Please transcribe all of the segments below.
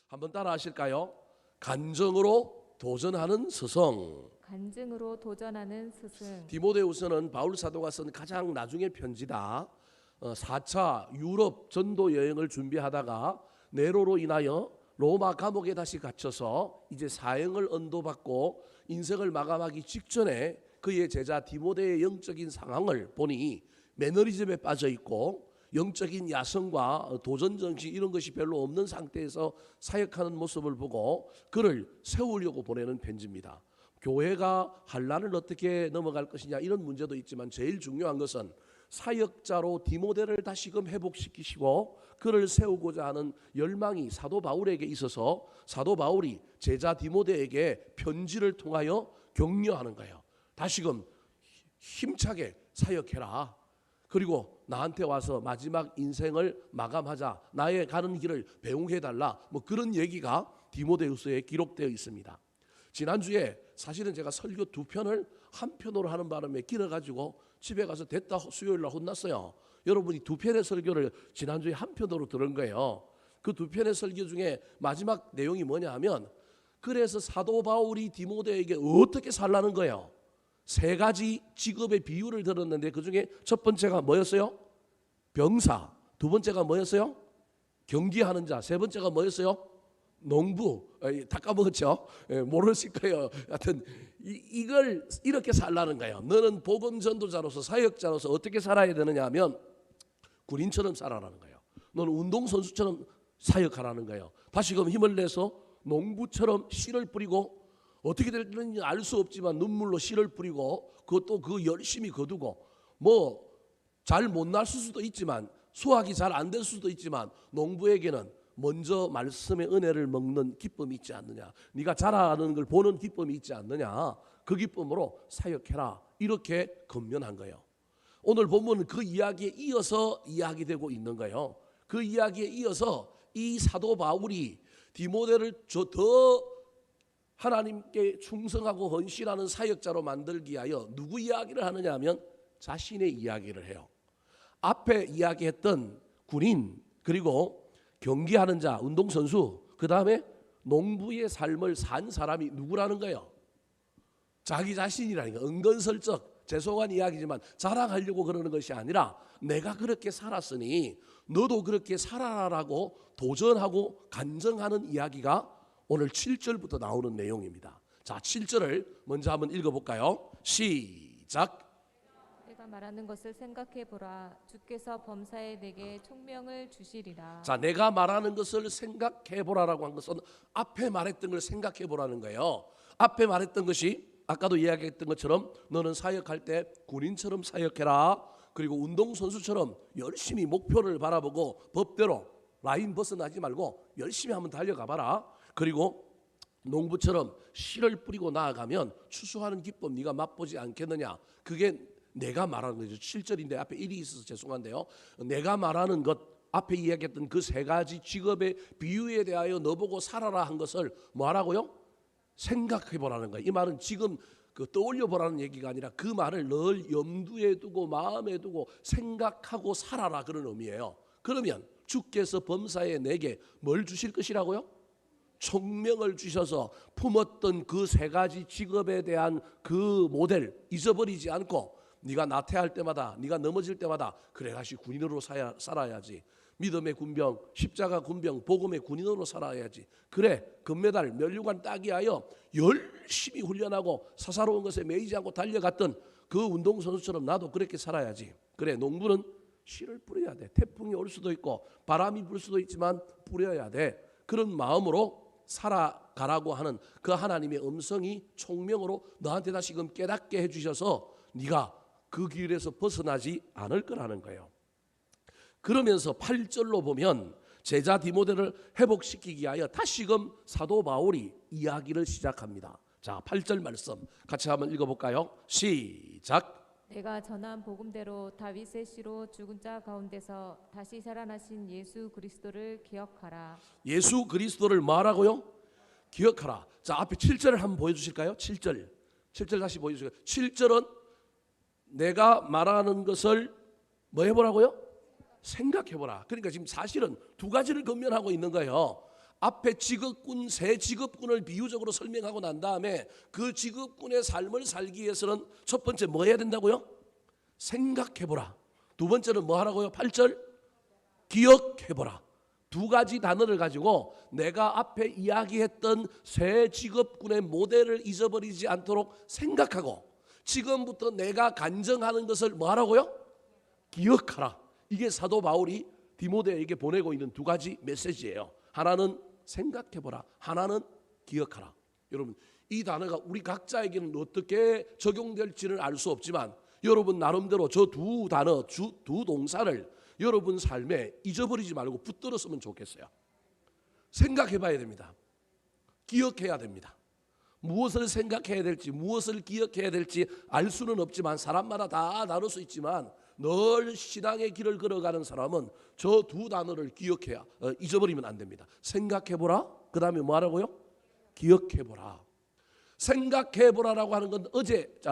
한번 따라 하실까요? 간증으로 도전하는 스승. 간증으로 도전하는 스승. 디모데후서는 바울 사도가 쓴 가장 나중의 편지다. 4차 유럽 전도 여행을 준비하다가 네로로 인하여 로마 감옥에 다시 갇혀서 이제 사형을 언도받고 인생을 마감하기 직전에 그의 제자 디모데의 영적인 상황을 보니 매너리즘에 빠져 있고 영적인 야성과 도전정신 이런 것이 별로 없는 상태에서 사역하는 모습을 보고 그를 세우려고 보내는 편지입니다. 교회가 환난을 어떻게 넘어갈 것이냐 이런 문제도 있지만 제일 중요한 것은 사역자로 디모데를 다시금 회복시키시고 그를 세우고자 하는 열망이 사도 바울에게 있어서 사도 바울이 제자 디모데에게 편지를 통하여 격려하는 거예요. 다시금 힘차게 사역해라. 그리고 나한테 와서 마지막 인생을 마감하자. 나의 가는 길을 배웅해달라. 뭐 그런 얘기가 디모데후서에 기록되어 있습니다. 지난주에 사실은 제가 설교 2편을 한 편으로 하는 바람에 길어가지고 집에 가서 됐다 수요일날 혼났어요. 여러분이 2편의 설교를 지난주에 한 편으로 들은 거예요. 그 2편의 설교 중에 마지막 내용이 뭐냐 하면 그래서 사도 바울이 디모데에게 어떻게 살라는 거예요. 3가지 직업의 비유를 들었는데 그 중에 첫 번째가 뭐였어요? 병사. 2번째가 뭐였어요? 경기하는 자. 3번째가 뭐였어요? 농부. 다 까먹었죠? 모르실 거예요. 하여튼 이걸 이렇게 살라는 거예요. 너는 복음 전도자로서 사역자로서 어떻게 살아야 되느냐 하면 군인처럼 살아라는 거예요. 너는 운동선수처럼 사역하라는 거예요. 다시금 힘을 내서 농부처럼 씨를 뿌리고 어떻게 될지 알 수 없지만 눈물로 씨를 뿌리고 그것도 그 열심히 거두고 뭐 잘 못 났을 수도 있지만 수확이 잘 안 될 수도 있지만 농부에게는 먼저 말씀의 은혜를 먹는 기쁨이 있지 않느냐. 네가 자라는 걸 보는 기쁨이 있지 않느냐. 그 기쁨으로 사역해라. 이렇게 권면한 거예요. 오늘 본문은 그 이야기에 이어서 이야기되고 있는 거예요. 그 이야기에 이어서 이 사도 바울이 디모데를 더 하나님께 충성하고 헌신하는 사역자로 만들기 위하여 누구 이야기를 하느냐 하면 자신의 이야기를 해요. 앞에 이야기했던 군인 그리고 경기하는 자, 운동선수, 그 다음에 농부의 삶을 산 사람이 누구라는 거예요? 자기 자신이라니까. 은근슬쩍 죄송한 이야기지만 자랑하려고 그러는 것이 아니라 내가 그렇게 살았으니 너도 그렇게 살아라라고 도전하고 간증하는 이야기가 오늘 7절부터 나오는 내용입니다. 자, 7절을 먼저 한번 읽어볼까요? 시작. 내가 말하는 것을 생각해 보라. 주께서 범사에 내게 총명을 주시리라. 자, 내가 말하는 것을 생각해 보라라고 한 것은 앞에 말했던 걸 생각해 보라는 거예요. 앞에 말했던 것이 아까도 이야기했던 것처럼 너는 사역할 때 군인처럼 사역해라. 그리고 운동선수처럼 열심히 목표를 바라보고 법대로 라인 벗어나지 말고 열심히 한번 달려가 봐라. 그리고 농부처럼 씨를 뿌리고 나아가면 추수하는 기쁨 네가 맛보지 않겠느냐. 그게 내가 말하는 거죠. 7절인데 앞에 1이 있어서 죄송한데요. 내가 말하는 것 앞에 이야기했던 그 3가지 직업의 비유에 대하여 너보고 살아라 한 것을 뭐하라고요? 생각해 보라는 거예요. 이 말은 지금 떠올려 보라는 얘기가 아니라 그 말을 늘 염두에 두고 마음에 두고 생각하고 살아라 그런 의미예요. 그러면 주께서 범사에 내게 뭘 주실 것이라고요? 총명을 주셔서 품었던 그 3가지 직업에 대한 그 모델 잊어버리지 않고 네가 나태할 때마다 네가 넘어질 때마다 그래 다시 군인으로 살아야지. 믿음의 군병, 십자가 군병, 복음의 군인으로 살아야지. 그래 금메달, 면류관 따기 하여 열심히 훈련하고 사사로운 것에 매이지 않고 달려갔던 그 운동선수처럼 나도 그렇게 살아야지. 그래 농부는 씨를 뿌려야 돼. 태풍이 올 수도 있고 바람이 불 수도 있지만 뿌려야 돼. 그런 마음으로 살아가라고 하는 그 하나님의 음성이 총명으로 너한테 다시금 깨닫게 해주셔서 네가 그 길에서 벗어나지 않을 거라는 거예요. 그러면서 8절로 보면 제자 디모데를 회복시키기 위하여 다시금 사도 바울이 이야기를 시작합니다. 자, 8절 말씀 같이 한번 읽어볼까요? 시작. 내가 전한 복음대로 다윗의 씨로 죽은 자 가운데서 다시 살아나신 예수 그리스도를 기억하라. 예수 그리스도를 뭐하라고요? 기억하라. 자, 앞에 7절을 한번 보여주실까요? 7절 다시 보여주실까요? 7절은 내가 말하는 것을 뭐 해보라고요? 생각해보라. 그러니까 지금 사실은 2가지를 권면하고 있는 거예요. 앞에 직업군, 세 직업군을 비유적으로 설명하고 난 다음에 그 직업군의 삶을 살기 위해서는 첫 번째 뭐 해야 된다고요? 생각해보라. 두 번째는 뭐 하라고요? 8절 기억해보라. 두 가지 단어를 가지고 내가 앞에 이야기했던 새 직업군의 모델을 잊어버리지 않도록 생각하고 지금부터 내가 간증하는 것을 뭐 하라고요? 기억하라. 이게 사도 바울이 디모데에게 보내고 있는 두 가지 메시지예요. 하나는 생각해보라. 하나는 기억하라. 여러분, 이 단어가 우리 각자에게는 어떻게 적용될지는 알 수 없지만 여러분 나름대로 저 두 단어, 두 동사를 여러분 삶에 잊어버리지 말고 붙들었으면 좋겠어요. 생각해봐야 됩니다. 기억해야 됩니다. 무엇을 생각해야 될지, 무엇을 기억해야 될지 알 수는 없지만 사람마다 다 다를 수 있지만 늘 신앙의 길을 걸어가는 사람은 저 두 단어를 기억해야 잊어버리면 안 됩니다. 생각해보라. 그 다음에 뭐 하라고요? 기억해보라. 생각해보라라고 하는 건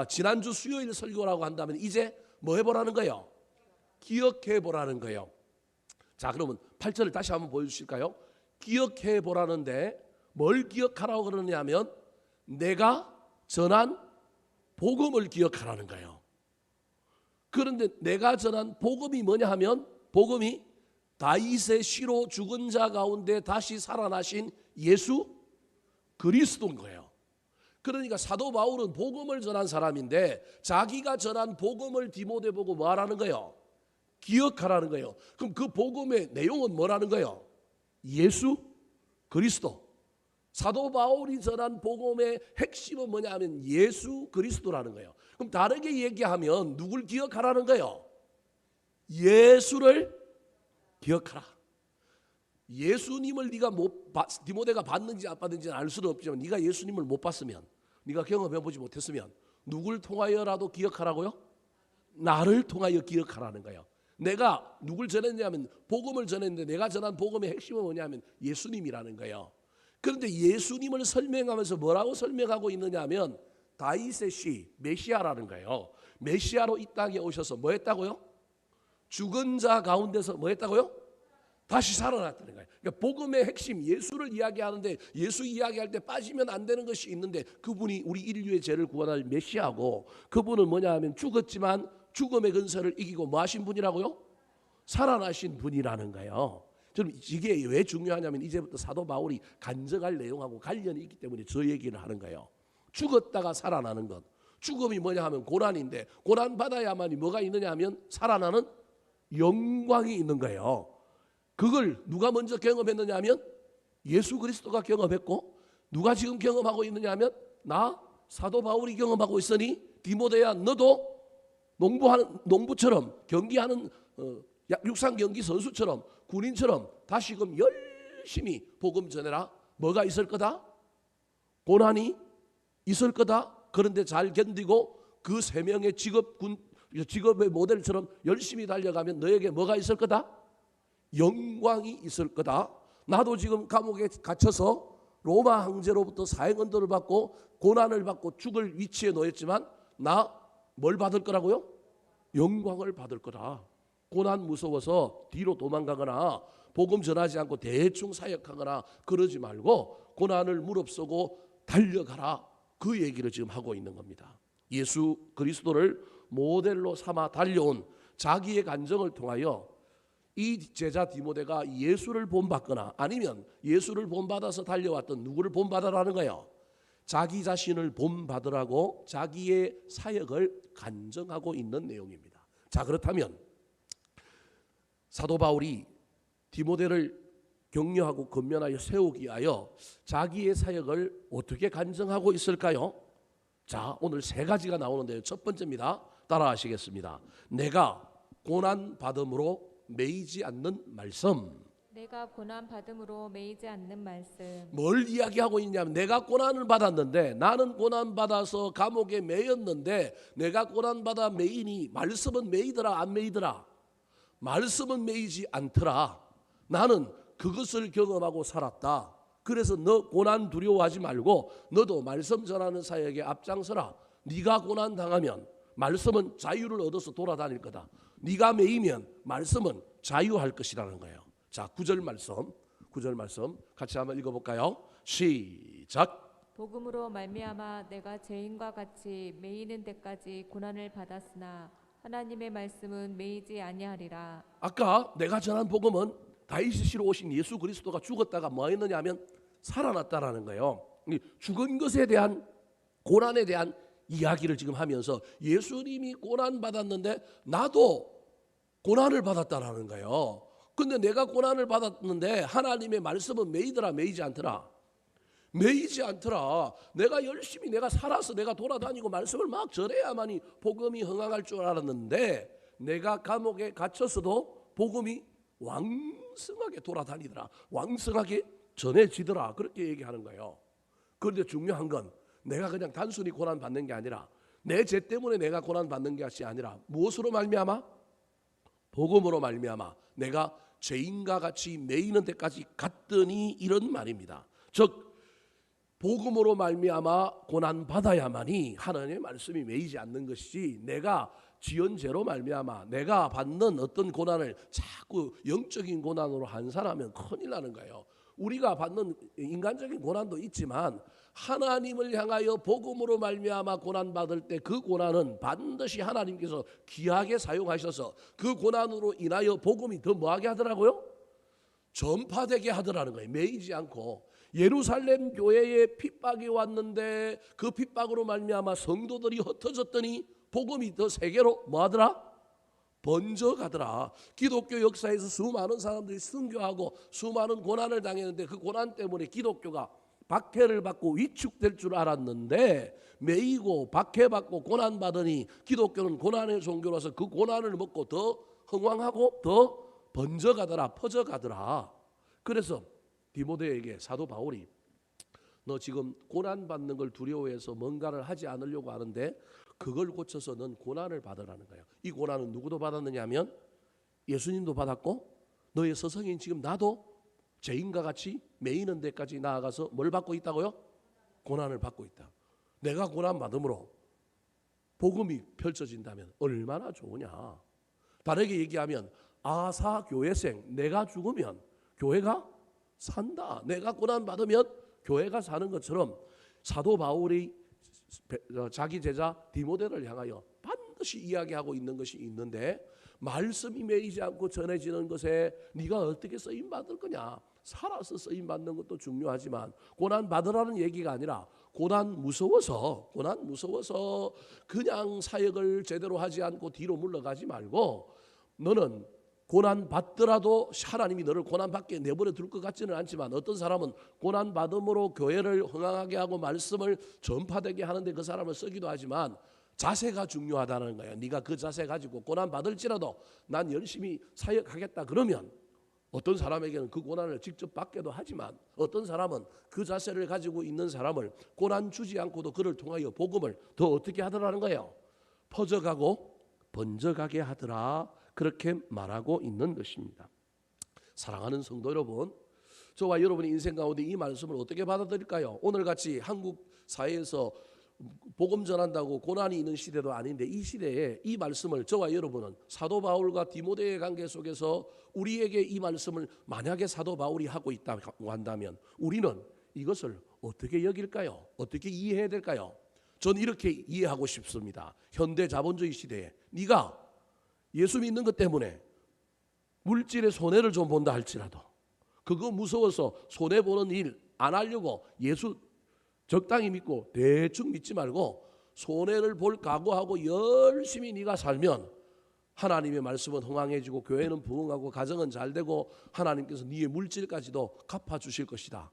지난주 수요일 설교라고 한다면 이제 뭐 해보라는 거예요? 기억해보라는 거예요. 자, 그러면 8절을 다시 한번 보여주실까요? 기억해보라는데 뭘 기억하라고 그러냐면 내가 전한 복음을 기억하라는 거예요. 그런데 내가 전한 복음이 뭐냐 하면 복음이 다윗의 시로 죽은 자 가운데 다시 살아나신 예수 그리스도인 거예요. 그러니까 사도 바울은 복음을 전한 사람인데 자기가 전한 복음을 디모데 보고 뭐 하라는 거예요? 기억하라는 거예요. 그럼 그 복음의 내용은 뭐라는 거예요? 예수 그리스도. 사도 바울이 전한 복음의 핵심은 뭐냐 하면 예수 그리스도라는 거예요. 그럼 다르게 얘기하면 누굴 기억하라는 거예요? 예수를 기억하라. 예수님을 디모데가 봤는지 안 봤는지는 알 수는 없지만 네가 예수님을 못 봤으면, 네가 경험해보지 못했으면 누굴 통하여라도 기억하라고요? 나를 통하여 기억하라는 거예요. 내가 누굴 전했냐면 복음을 전했는데 내가 전한 복음의 핵심은 뭐냐면 예수님이라는 거예요. 그런데 예수님을 설명하면서 뭐라고 설명하고 있느냐 하면 다윗의 시, 메시아라는 거예요. 메시아로 이 땅에 오셔서 뭐 했다고요? 죽은 자 가운데서 뭐 했다고요? 다시 살아났다는 거예요. 그러니까 복음의 핵심 예수를 이야기하는데 예수 이야기할 때 빠지면 안 되는 것이 있는데 그분이 우리 인류의 죄를 구원할 메시아고 그분은 뭐냐 하면 죽었지만 죽음의 근세를 이기고 뭐 하신 분이라고요? 살아나신 분이라는 거예요. 저는 이게 왜 중요하냐면 이제부터 사도 바울이 간증할 내용하고 관련이 있기 때문에 저 얘기를 하는 거예요. 죽었다가 살아나는 것. 죽음이 뭐냐 하면 고난인데 고난 받아야만이 뭐가 있느냐 하면 살아나는 영광이 있는 거예요. 그걸 누가 먼저 경험했느냐 하면 예수 그리스도가 경험했고 누가 지금 경험하고 있느냐 하면 나 사도 바울이 경험하고 있으니 디모데야 너도 농부처럼 경기하는 육상 경기 선수처럼 군인처럼 다시금 열심히 복음 전해라. 뭐가 있을 거다? 고난이 있을 거다. 그런데 잘 견디고 그 세 명의 직업의 모델처럼 열심히 달려가면 너에게 뭐가 있을 거다? 영광이 있을 거다. 나도 지금 감옥에 갇혀서 로마 황제로부터 사형언도를 받고 고난을 받고 죽을 위치에 놓였지만 나 뭘 받을 거라고요? 영광을 받을 거다. 고난 무서워서 뒤로 도망가거나 복음 전하지 않고 대충 사역하거나 그러지 말고 고난을 무릅쓰고 달려가라. 그 얘기를 지금 하고 있는 겁니다. 예수 그리스도를 모델로 삼아 달려온 자기의 간증을 통하여 이 제자 디모데가 예수를 본받거나 아니면 예수를 본받아서 달려왔던 누구를 본받으라는 거예요? 자기 자신을 본받으라고 자기의 사역을 간증하고 있는 내용입니다. 자, 그렇다면 사도 바울이 디모데를 격려하고 건면하여 세우기 위하여 자기의 사역을 어떻게 간증하고 있을까요? 자, 오늘 세 가지가 나오는데요. 첫 번째입니다. 따라하시겠습니다. 내가 고난 받음으로 매이지 않는 말씀. 내가 고난 받음으로 매이지 않는 말씀. 뭘 이야기하고 있냐면 내가 고난을 받았는데 나는 고난 받아서 감옥에 매였는데 내가 고난 받아 매이니 말씀은 매이더라 안 매이더라? 말씀은 매이지 않더라. 나는 그것을 경험하고 살았다. 그래서 너 고난 두려워하지 말고 너도 말씀 전하는 사역에 앞장서라. 네가 고난 당하면 말씀은 자유를 얻어서 돌아다닐 거다. 네가 매이면 말씀은 자유할 것이라는 거예요. 자, 9절 말씀 9절 말씀 같이 한번 읽어볼까요? 시작. 복음으로 말미암아 내가 죄인과 같이 매이는 데까지 고난을 받았으나 하나님의 말씀은 매이지 아니하리라. 아까 내가 전한 복음은 다윗시로 오신 예수 그리스도가 죽었다가 뭐 했느냐 하면 살아났다라는 거예요. 이 죽은 것에 대한 고난에 대한 이야기를 지금 하면서 예수님이 고난 받았는데 나도 고난을 받았다라는 거예요. 근데 내가 고난을 받았는데 하나님의 말씀은 매이더라 매이지 않더라? 매이지 않더라. 내가 열심히 내가 살아서 내가 돌아다니고 말씀을 막 전해야만이 복음이 흥황할 줄 알았는데 내가 감옥에 갇혔어도 복음이 왕성하게 돌아다니더라. 왕성하게 전해지더라. 그렇게 얘기하는 거예요. 그런데 중요한 건 내가 그냥 단순히 고난 받는 게 아니라 내 죄 때문에 내가 고난 받는 것이 아니라 무엇으로 말미암아? 복음으로 말미암아 내가 죄인과 같이 매이는 데까지 갔더니 이런 말입니다. 즉 복음으로 말미암아 고난 받아야만이 하나님의 말씀이 매이지 않는 것이지 내가 지은 죄로 말미암아 내가 받는 어떤 고난을 자꾸 영적인 고난으로 환산하면 큰일 나는 거예요. 우리가 받는 인간적인 고난도 있지만 하나님을 향하여 복음으로 말미암아 고난 받을 때 그 고난은 반드시 하나님께서 귀하게 사용하셔서 그 고난으로 인하여 복음이 더 뭐하게 하더라고요? 전파되게 하더라는 거예요. 매이지 않고. 예루살렘 교회에 핍박이 왔는데 그 핍박으로 말미암아 성도들이 흩어졌더니 복음이 더 세계로 뭐하더라? 번져가더라. 기독교 역사에서 수많은 사람들이 순교하고 수많은 고난을 당했는데 그 고난 때문에 기독교가 박해를 받고 위축될 줄 알았는데 매이고 박해받고 고난받으니 기독교는 고난의 종교라서 그 고난을 먹고 더 흥왕하고 더 번져가더라. 퍼져가더라. 그래서 디모데에게 사도 바울이 너 지금 고난받는 걸 두려워해서 뭔가를 하지 않으려고 하는데 그걸 고쳐서 넌 고난을 받으라는 거예요. 이 고난은 누구도 받았느냐 하면 예수님도 받았고 너의 서성인 지금 나도 죄인과 같이 매이는 데까지 나아가서 뭘 받고 있다고요? 고난을 받고 있다. 내가 고난 받음으로 복음이 펼쳐진다면 얼마나 좋으냐. 다르게 얘기하면 아사 교회생 내가 죽으면 교회가 산다. 내가 고난 받으면 교회가 사는 것처럼 사도 바울이 자기 제자 디모데를 향하여 반드시 이야기하고 있는 것이 있는데 말씀이 매이지 않고 전해지는 것에 네가 어떻게 쓰임 받을 거냐. 살아서 쓰임 받는 것도 중요하지만 고난 받으라는 얘기가 아니라 고난 무서워서 그냥 사역을 제대로 하지 않고 뒤로 물러가지 말고 너는 고난 받더라도 하나님이 너를 고난 받게 내버려 둘 것 같지는 않지만 어떤 사람은 고난 받음으로 교회를 흥황하게 하고 말씀을 전파되게 하는데 그 사람을 쓰기도 하지만 자세가 중요하다는 거예요. 네가 그 자세 가지고 고난 받을지라도 난 열심히 사역하겠다 그러면 어떤 사람에게는 그 고난을 직접 받기도 하지만 어떤 사람은 그 자세를 가지고 있는 사람을 고난 주지 않고도 그를 통하여 복음을 더 어떻게 하더라는 거예요. 퍼져가고 번져가게 하더라. 그렇게 말하고 있는 것입니다. 사랑하는 성도 여러분, 저와 여러분의 인생 가운데 이 말씀을 어떻게 받아들일까요? 오늘같이 한국 사회에서 복음 전한다고 고난이 있는 시대도 아닌데 이 시대에 이 말씀을 저와 여러분은 사도 바울과 디모데의 관계 속에서 우리에게 이 말씀을 만약에 사도 바울이 하고 있다고 한다면 우리는 이것을 어떻게 여길까요? 어떻게 이해해야 될까요? 저는 이렇게 이해하고 싶습니다. 현대 자본주의 시대에 네가 예수 믿는 것 때문에 물질의 손해를 좀 본다 할지라도 그거 무서워서 손해보는 일 안 하려고 예수 적당히 믿고 대충 믿지 말고 손해를 볼 각오하고 열심히 네가 살면 하나님의 말씀은 흥황해지고 교회는 부흥하고 가정은 잘되고 하나님께서 네의 물질까지도 갚아주실 것이다.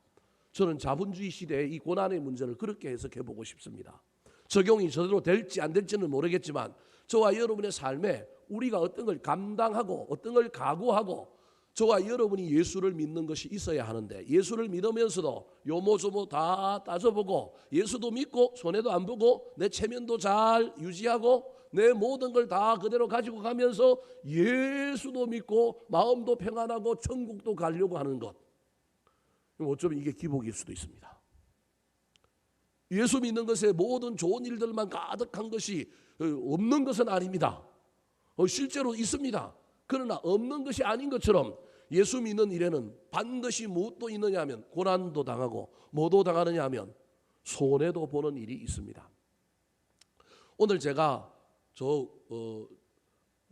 저는 자본주의 시대의 이 고난의 문제를 그렇게 해석해 보고 싶습니다. 적용이 제대로 될지 안 될지는 모르겠지만 저와 여러분의 삶에 우리가 어떤 걸 감당하고 어떤 걸 각오하고 저와 여러분이 예수를 믿는 것이 있어야 하는데 예수를 믿으면서도 요모조모 다 따져보고 예수도 믿고 손해도 안 보고 내 체면도 잘 유지하고 내 모든 걸 다 그대로 가지고 가면서 예수도 믿고 마음도 평안하고 천국도 가려고 하는 것, 어쩌면 이게 기복일 수도 있습니다. 예수 믿는 것에 모든 좋은 일들만 가득한 것이 없는 것은 아닙니다. 실제로 있습니다. 그러나 없는 것이 아닌 것처럼 예수 믿는 일에는 반드시 무엇도 있느냐 하면 고난도 당하고 뭐도 당하느냐 하면 손해도 보는 일이 있습니다. 오늘 제가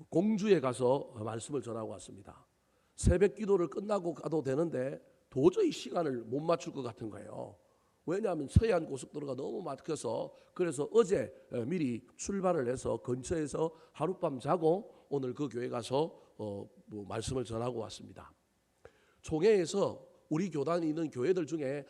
공주에 가서 말씀을 전하고 왔습니다. 새벽 기도를 끝나고 가도 되는데 도저히 시간을 못 맞출 것 같은 거예요. 왜냐하면 서해안 고속도로가 너무 막혀서 그래서 어제 미리 출발을 해서 근처에서 하룻밤 자고 오늘 그 교회 가서 말씀을 전하고 왔습니다. 총회에서 우리 교단이 있는 교회들 중에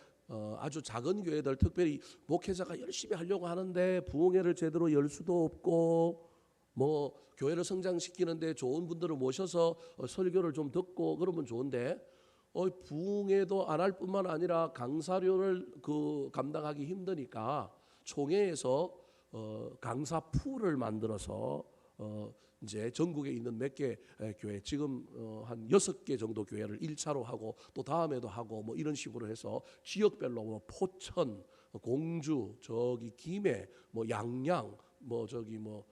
아주 작은 교회들 특별히 목회자가 열심히 하려고 하는데 부흥회를 제대로 열 수도 없고 뭐 교회를 성장시키는데 좋은 분들을 모셔서 설교를 좀 듣고 그러면 좋은데 부흥회도 안 할 뿐만 아니라 강사료를 감당하기 힘드니까 총회에서 강사 풀을 만들어서 이제 전국에 있는 몇 개 교회 지금 한 6개 정도 교회를 1차로 하고 또 다음에도 하고 뭐 이런 식으로 해서 지역별로 뭐 포천, 공주, 저기 김해, 뭐 양양, 뭐 저기 뭐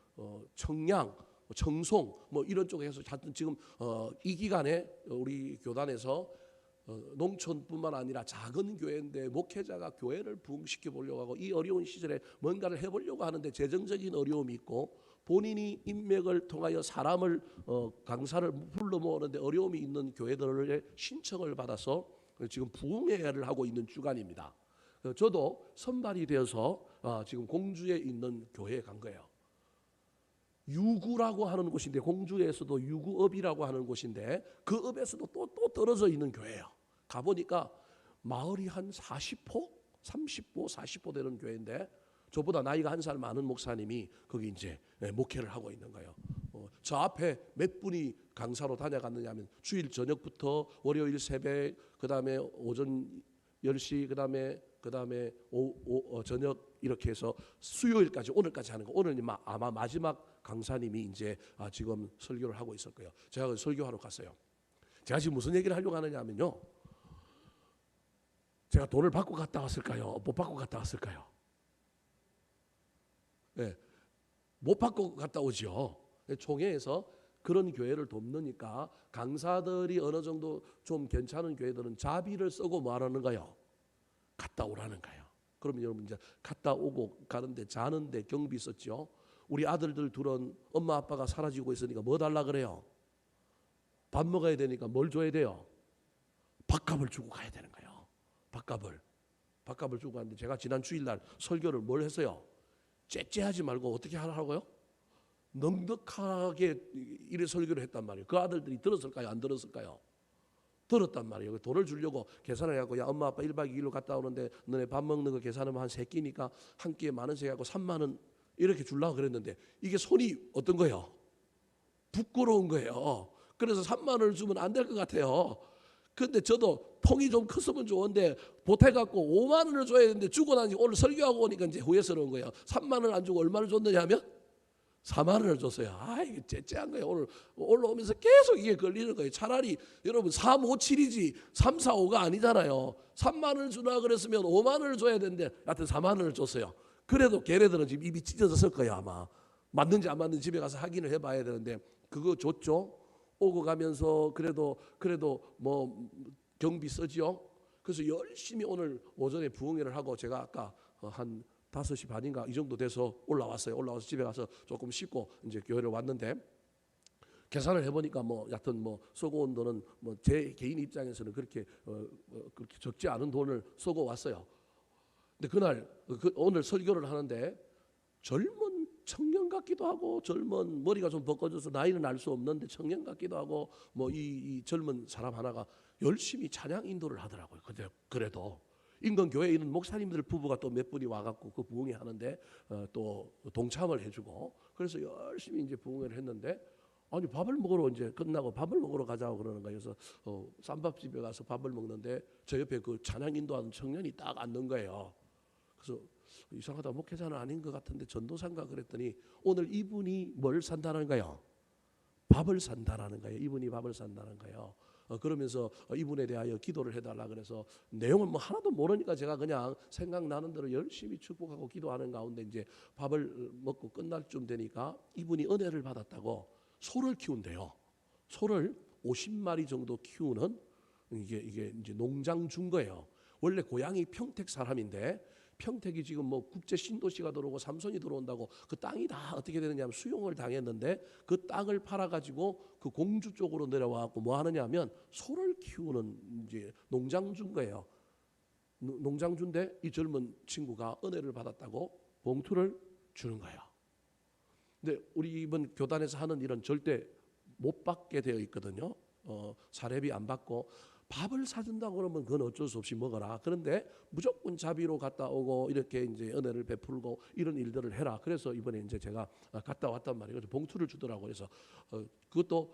청양, 청송 뭐 이런 쪽에서 하여튼 지금 이 기간에 우리 교단에서 농촌뿐만 아니라 작은 교회인데 목회자가 교회를 부흥시켜 보려고 하고 이 어려운 시절에 뭔가를 해보려고 하는데 재정적인 어려움이 있고 본인이 인맥을 통하여 사람을 강사를 불러 모으는데 어려움이 있는 교회들의 신청을 받아서 지금 부흥회를 하고 있는 주간입니다. 저도 선발이 되어서 지금 공주에 있는 교회에 간 거예요. 유구라고 하는 곳인데 공주에서도 유구읍이라고 하는 곳인데 그 읍에서도 또 떨어져 있는 교회예요. 가보니까 마을이 한 40호, 30호, 40호 되는 교회인데 저보다 나이가 한 살 많은 목사님이 거기 이제 목회를 하고 있는 거예요. 저 앞에 몇 분이 강사로 다녀갔느냐 하면 주일 저녁부터 월요일 새벽, 그다음에 오전 10시, 그다음에 저녁 이렇게 해서 수요일까지 오늘까지 하는 거. 오늘 아마 마지막 강사님이 이제 지금 설교를 하고 있을 거예요. 제가 설교하러 갔어요. 제가 지금 무슨 얘기를 하려고 하느냐 하면요. 제가 돈을 받고 갔다 왔을까요? 못 받고 갔다 왔을까요? 네, 못 받고 갔다 오죠. 총회에서 그런 교회를 돕느니까 강사들이 어느 정도 좀 괜찮은 교회들은 자비를 쓰고 뭐하라는가요? 갔다 오라는 거예요. 그러면 여러분 이제 갔다 오고 가는데 자는데 경비 썼죠. 우리 아들들 둘은 엄마 아빠가 사라지고 있으니까 뭐 달라 그래요? 밥 먹어야 되니까 뭘 줘야 돼요? 밥값을 주고 가야 되는 거예요. 밥값을 주고 가는데 제가 지난 주일날 설교를 뭘 했어요? 째째하지 말고 어떻게 하라고요? 넉넉하게 이래 설교를 했단 말이에요. 그 아들들이 들었을까요? 안 들었을까요? 들었단 말이에요. 돈을 주려고 계산을 해갖고 야 엄마 아빠 1박 2일로 갔다 오는데 너네 밥 먹는 거 계산하면 한 3끼니까 한 끼에 10,000원씩 해갖고 30,000원 이렇게 주려고 그랬는데 이게 손이 어떤 거예요? 부끄러운 거예요. 그래서 30,000원을 주면 안 될 것 같아요. 근데 저도 통이 좀 컸으면 좋은데 보태갖고 50,000원을 줘야 되는데 주고 나니 오늘 설교하고 오니까 이제 후회스러운 거예요. 30,000원 안 주고 얼마를 줬느냐 하면 40,000원을 줬어요. 이게 째째한 거예요. 오늘 올라오면서 계속 이게 걸리는 거예요. 차라리 여러분 3, 5, 7이지 3, 4, 5가 아니잖아요. 30,000원을 주나 그랬으면 50,000원을 줘야 되는데 하여튼 40,000원을 줬어요. 그래도 걔네들은 지금 입이 찢어졌을 거예요 아마. 맞는지 안 맞는지 집에 가서 확인을 해봐야 되는데 그거 줬죠. 오고 가면서 그래도 뭐 경비 쓰죠. 그래서 열심히 오늘 오전에 부흥회를 하고 제가 아까 한 5시 반인가 이 정도 돼서 올라왔어요. 올라와서 집에 가서 조금 씻고 이제 교회를 왔는데 계산을 해보니까 뭐 여하튼 뭐 쓰고 온 돈은 뭐 제 개인 입장에서는 그렇게 적지 않은 돈을 쓰고 왔어요. 근데 그날 오늘 설교를 하는데 젊은 청년 같기도 하고 젊은 머리가 좀 벗겨져서 나이는 알 수 없는데 청년 같기도 하고 뭐 이 젊은 사람 하나가 열심히 찬양 인도를 하더라고요. 근데 그래도 인근 교회에 있는 목사님들 부부가 또 몇 분이 와갖고 그 부흥회 하는데 또 동참을 해주고 그래서 열심히 이제 부흥회를 했는데 아니 밥을 먹으러 이제 끝나고 밥을 먹으러 가자고 그러는 거예요. 그래서 쌈밥집에 가서 밥을 먹는데 저 옆에 그 찬양 인도하는 청년이 딱 앉는 거예요. 그래서 이상하다 목회자는 아닌 것 같은데 전도사인가 그랬더니 오늘 이분이 뭘 산다는 거예요? 밥을 산다라는 거예요. 이분이 밥을 산다는 거예요. 그러면서 이분에 대하여 기도를 해달라 그래서 내용을 뭐 하나도 모르니까 제가 그냥 생각나는 대로 열심히 축복하고 기도하는 가운데 이제 밥을 먹고 끝날 쯤 되니까 이분이 은혜를 받았다고 소를 키운대요. 소를 50마리 정도 키우는 이게 이제 농장 준 거예요. 원래 고향이 평택 사람인데 평택이 지금 뭐 국제 신도시가 들어오고 삼성이 들어온다고 그 땅이 다 어떻게 되느냐면 수용을 당했는데 그 땅을 팔아가지고 그 공주 쪽으로 내려와갖고 뭐 하느냐면 소를 키우는 이제 농장 준 거예요. 농장 준데 이 젊은 친구가 은혜를 받았다고 봉투를 주는 거예요. 근데 우리 이번 교단에서 하는 일은 절대 못 받게 되어 있거든요. 사례비 안 받고 밥을 사준다고 그러면 그건 어쩔 수 없이 먹어라. 그런데 무조건 자비로 갔다 오고 이렇게 이제 은혜를 베풀고 이런 일들을 해라. 그래서 이번에 이제 제가 갔다 왔단 말이에요. 그래서 봉투를 주더라고요. 그래서 그것도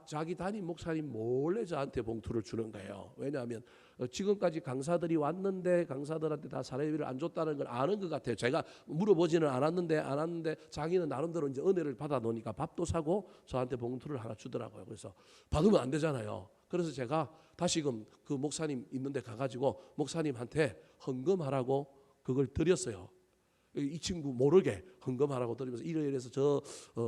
자기 담임 목사님 몰래 저한테 봉투를 주는 거예요. 왜냐하면 지금까지 강사들이 왔는데 강사들한테 다 사례비를 안 줬다는 걸 아는 것 같아요. 제가 물어보지는 않았는데 자기는 나름대로 이제 은혜를 받아 놓으니까 밥도 사고 저한테 봉투를 하나 주더라고요. 그래서 받으면 안 되잖아요. 그래서 제가 다시금 그 목사님 있는데 가가지고 목사님한테 헌금하라고 그걸 드렸어요. 이 친구 모르게 헌금하라고 드리면서 이래서 저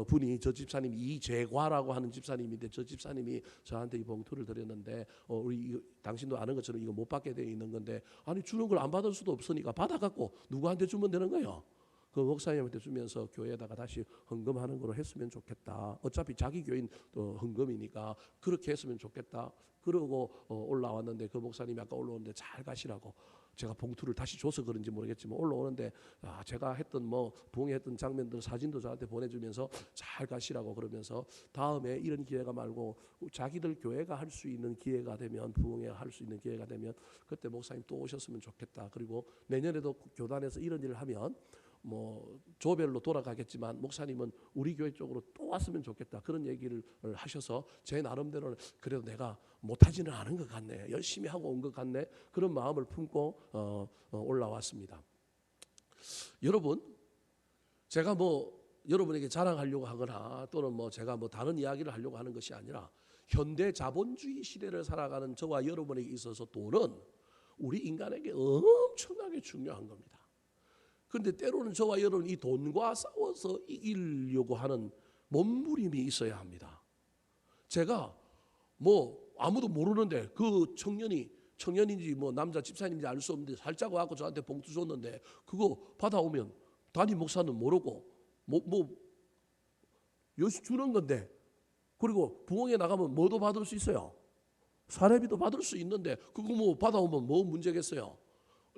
분이 저 집사님 이재과라고 하는 집사님인데 저 집사님이 저한테 이 봉투를 드렸는데 우리 당신도 아는 것처럼 이거 못 받게 돼 있는 건데 아니 주는 걸 안 받을 수도 없으니까 받아갖고 누구한테 주면 되는 거예요. 그 목사님한테 주면서 교회에다가 다시 헌금하는 걸로 했으면 좋겠다. 어차피 자기 교인 헌금이니까 그렇게 했으면 좋겠다. 그러고 올라왔는데 그 목사님이 아까 올라오는데 잘 가시라고 제가 봉투를 다시 줘서 그런지 모르겠지만 올라오는데 제가 했던 뭐 부흥했던 장면들 사진도 저한테 보내주면서 잘 가시라고 그러면서 다음에 이런 기회가 말고 자기들 교회가 할 수 있는 기회가 되면 부흥회 할 수 있는 기회가 되면 그때 목사님 또 오셨으면 좋겠다. 그리고 내년에도 교단에서 이런 일을 하면 뭐 조별로 돌아가겠지만 목사님은 우리 교회 쪽으로 또 왔으면 좋겠다 그런 얘기를 하셔서 제 나름대로는 그래도 내가 못하지는 않은 것 같네 열심히 하고 온 것 같네 그런 마음을 품고 올라왔습니다. 여러분 제가 뭐 여러분에게 자랑하려고 하거나 또는 뭐 제가 뭐 다른 이야기를 하려고 하는 것이 아니라 현대 자본주의 시대를 살아가는 저와 여러분에게 있어서 돈은 우리 인간에게 엄청나게 중요한 겁니다. 그런데 때로는 저와 여러분 이 돈과 싸워서 이기려고 하는 몸부림이 있어야 합니다. 제가 뭐 아무도 모르는데 그 청년인지 뭐 남자 집사님인지 알 수 없는데 살짝 와서 저한테 봉투 줬는데 그거 받아오면 담임 목사는 모르고 뭐 요시 주는 건데 그리고 부흥회 나가면 뭐도 받을 수 있어요. 사례비도 받을 수 있는데 그거 뭐 받아오면 뭐 문제겠어요.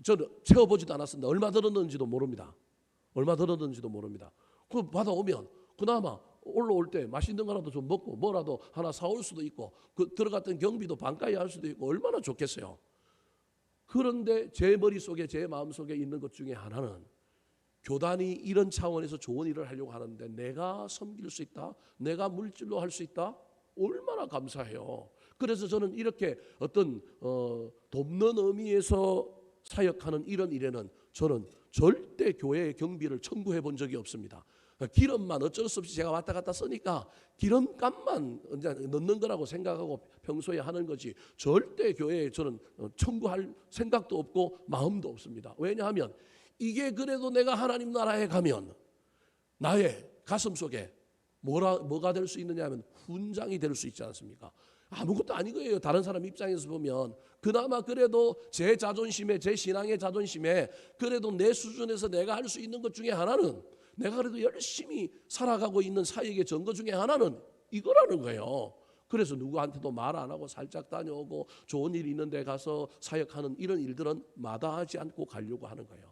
저는 채워보지도 않았습니다. 얼마 들었는지도 모릅니다. 그 받아오면 그나마 올라올 때 맛있는 거라도 좀 먹고 뭐라도 하나 사올 수도 있고 그 들어갔던 경비도 반가이 할 수도 있고 얼마나 좋겠어요. 그런데 제 머릿속에 제 마음속에 있는 것 중에 하나는 교단이 이런 차원에서 좋은 일을 하려고 하는데 내가 섬길 수 있다. 내가 물질로 할 수 있다. 얼마나 감사해요. 그래서 저는 이렇게 어떤 돕는 의미에서 사역하는 이런 일에는 저는 절대 교회의 경비를 청구해 본 적이 없습니다. 기름만 어쩔 수 없이 제가 왔다 갔다 쓰니까 기름값만 넣는 거라고 생각하고 평소에 하는 거지 절대 교회에 저는 청구할 생각도 없고 마음도 없습니다. 왜냐하면 이게 그래도 내가 하나님 나라에 가면 나의 가슴 속에 뭐가 될 수 있느냐 하면 훈장이 될 수 있지 않습니까? 아무것도 아닌 거예요. 다른 사람 입장에서 보면 그나마 그래도 제 자존심에 제 신앙의 자존심에 그래도 내 수준에서 내가 할 수 있는 것 중에 하나는 내가 그래도 열심히 살아가고 있는 사역의 증거 중에 하나는 이거라는 거예요. 그래서 누구한테도 말 안 하고 살짝 다녀오고 좋은 일이 있는 데 가서 사역하는 이런 일들은 마다하지 않고 가려고 하는 거예요.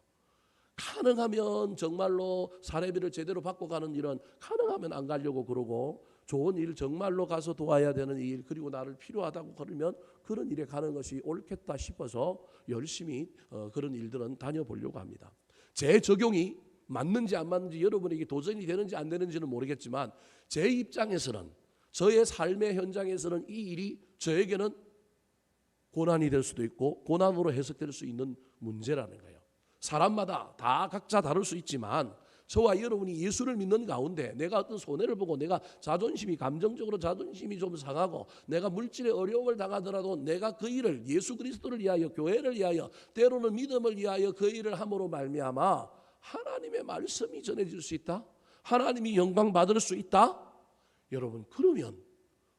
가능하면 정말로 사례비를 제대로 받고 가는 일은 가능하면 안 가려고 그러고 좋은 일 정말로 가서 도와야 되는 일 그리고 나를 필요하다고 그러면 그런 일에 가는 것이 옳겠다 싶어서 열심히 그런 일들은 다녀보려고 합니다. 제 적용이 맞는지 안 맞는지 여러분에게 도전이 되는지 안 되는지는 모르겠지만 제 입장에서는 저의 삶의 현장에서는 이 일이 저에게는 고난이 될 수도 있고 고난으로 해석될 수 있는 문제라는 거예요. 사람마다 다 각자 다를 수 있지만 저와 여러분이 예수를 믿는 가운데 내가 어떤 손해를 보고 내가 감정적으로 자존심이 좀 상하고 내가 물질의 어려움을 당하더라도 내가 그 일을 예수 그리스도를 위하여 교회를 위하여 때로는 믿음을 위하여 그 일을 함으로 말미암아 하나님의 말씀이 전해질 수 있다. 하나님이 영광 받을 수 있다. 여러분 그러면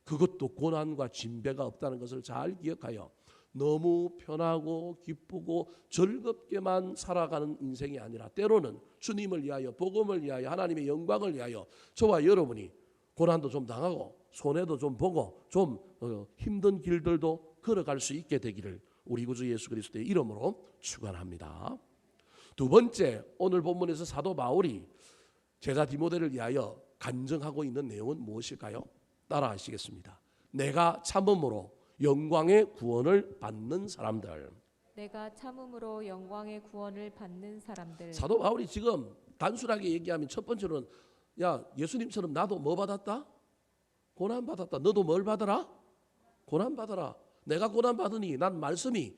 그것도 고난과 진배가 없다는 것을 잘 기억하여 너무 편하고 기쁘고 즐겁게만 살아가는 인생이 아니라 때로는 주님을 위하여, 복음을 위하여, 하나님의 영광을 위하여 저와 여러분이 고난도 좀 당하고 손해도 좀 보고 좀 힘든 길들도 걸어갈 수 있게 되기를 우리 구주 예수 그리스도의 이름으로 축원합니다. 두 번째, 오늘 본문에서 사도 바울이 제자 디모데를 위하여 간증하고 있는 내용은 무엇일까요? 따라 하시겠습니다. 내가 참음으로 영광의 구원을 받는 사람들. 내가 참음으로 영광의 구원을 받는 사람들. 사도 바울이 지금 단순하게 얘기하면 첫 번째로는 야, 예수님처럼 나도 뭐 받았다? 고난 받았다. 너도 뭘 받아라? 고난 받아라. 내가 고난 받으니 난 말씀이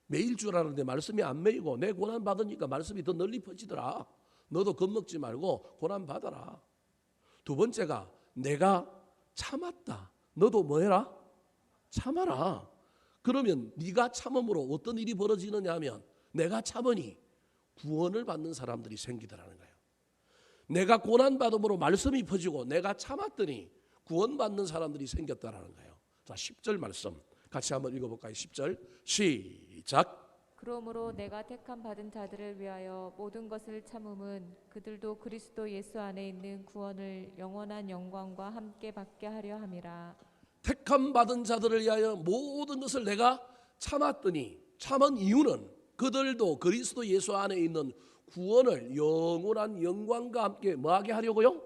매일 줄 알았는데 말씀이 안 매이고 내 고난 받으니까 말씀이 더 널리 퍼지더라. 너도 겁먹지 말고 고난 받아라. 두 번째가 내가 참았다. 너도 뭐 해라? 참아라. 그러면 네가 참음으로 어떤 일이 벌어지느냐 하면 내가 참으니 구원을 받는 사람들이 생기더라는 거예요. 내가 고난받음으로 말씀이 퍼지고 내가 참았더니 구원받는 사람들이 생겼다라는 거예요. 자, 10절 말씀 같이 한번 읽어볼까요? 10절 시작. 그러므로 내가 택함 받은 자들을 위하여 모든 것을 참음은 그들도 그리스도 예수 안에 있는 구원을 영원한 영광과 함께 받게 하려 함이라. 택함 받은 자들을 위하여 모든 것을 내가 참았더니 참은 이유는 그들도 그리스도 예수 안에 있는 구원을 영원한 영광과 함께 뭐하게 하려고요?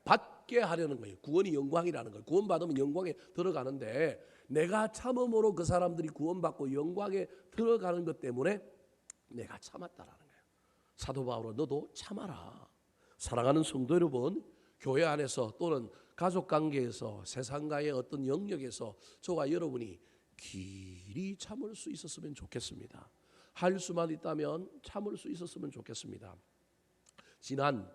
받게 하려는 거예요. 구원이 영광이라는 거예요. 구원받으면 영광에 들어가는데 내가 참음으로 그 사람들이 구원받고 영광에 들어가는 것 때문에 내가 참았다라는 거예요. 사도 바울은 너도 참아라. 사랑하는 성도 여러분, 교회 안에서 또는 가족 관계에서 세상과의 어떤 영역에서 저와 여러분이 길이 참을 수 있었으면 좋겠습니다. 할 수만 있다면 참을 수 있었으면 좋겠습니다. 지난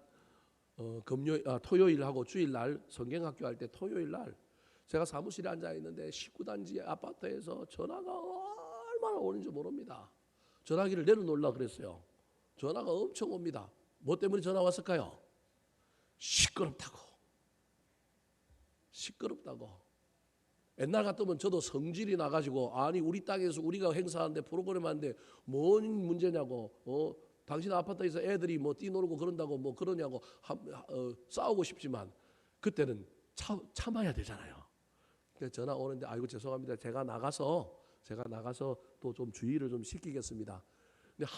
토요일하고 주일날 성경학교 할 때 토요일날 제가 사무실에 앉아 있는데 19단지 아파트에서 전화가 얼마나 오는지 모릅니다. 전화기를 내려놓으려고 그랬어요. 전화가 엄청 옵니다. 뭐 때문에 전화 왔을까요? 시끄럽다고. 옛날 같으면 저도 성질이 나가지고 아니 우리 땅에서 우리가 행사하는데 프로그램 하는데 뭔 문제냐고 당신 아파트에서 애들이 뭐 뛰놀고 그런다고 뭐 그러냐고 싸우고 싶지만 그때는 참아야 되잖아요. 그래서 전화 오는데 아이고 죄송합니다. 제가 나가서 또 좀 주의를 좀 시키겠습니다. 근데